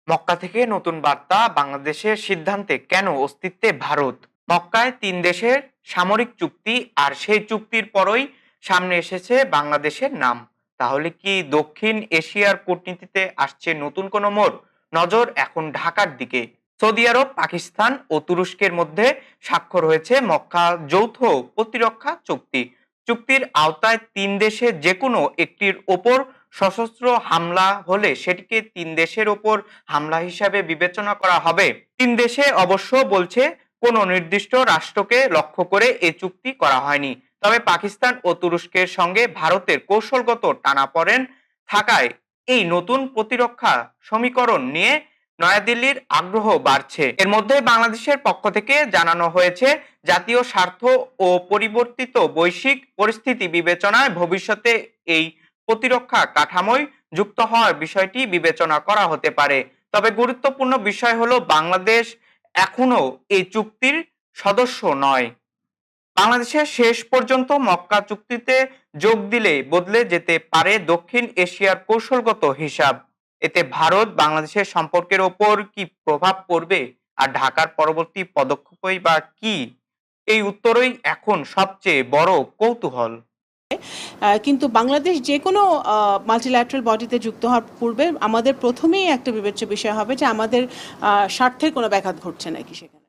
মক্কা থেকে নতুন বার্তা, বাংলাদেশের সিদ্ধান্তে কেন অস্তিত্বে ভারত। মক্কায় তিন দেশের সামরিক চুক্তি, আর সেই চুক্তির পরই সামনে এসেছে বাংলাদেশের নাম। তাহলে কি দক্ষিণ এশিয়ার কূটনীতিতে আসছে নতুন কোনো মোড়? নজর এখন ঢাকার দিকে। সৌদি আরব, পাকিস্তান ও তুরস্কের মধ্যে স্বাক্ষর হয়েছে মক্কা যৌথ প্রতিরক্ষা চুক্তি। চুক্তির আওতায় তিন দেশে যে কোনো একটির ওপর সশস্ত্র হামলা হলে সেটিকে তিন দেশের ওপর হামলা হিসাবে বিবেচনা করা হবে। তিন দেশে অবশ্য বলছে কোনো নির্দিষ্ট রাষ্ট্রকে লক্ষ্য করে এ চুক্তি করা হয়নি। তবে পাকিস্তান ও তুরস্কের সঙ্গে ভারতের কৌশলগত টানাপোড়েন থাকায় এই নতুন প্রতিরক্ষা সমীকরণ নিয়ে নয়াদিল্লির আগ্রহ বাড়ছে। এর মধ্যে বাংলাদেশের পক্ষ থেকে জানানো হয়েছে, জাতীয় স্বার্থ ও পরিবর্তিত বৈশ্বিক পরিস্থিতি বিবেচনায় ভবিষ্যতে এই প্রতিরক্ষা কাঠামোয় যুক্ত হওয়ার বিষয়টি বিবেচনা করা হতে পারে। তবে গুরুত্বপূর্ণ বিষয় হলো, বাংলাদেশ এখনো এই চুক্তির সদস্য নয়। বাংলাদেশের শেষ পর্যন্ত মক্কা চুক্তিতে যোগ দিলে বদলে যেতে পারে দক্ষিণ এশিয়ার কৌশলগত হিসাব। এতে ভারত বাংলাদেশের সম্পর্কের ওপর কি প্রভাব পড়বে, আর ঢাকার পরবর্তী পদক্ষেপই বা কি? এই উত্তরই এখন সবচেয়ে বড় কৌতূহল। কিন্তু বাংলাদেশ যে কোনো মাল্টিল্যাটারাল বডিতে যুক্ত হওয়ার পূর্বে আমাদের প্রথমেই একটা বিবেচ্য বিষয় হবে যে আমাদের স্বার্থের কোনো ব্যাঘাত ঘটছে নাকি সেখানে।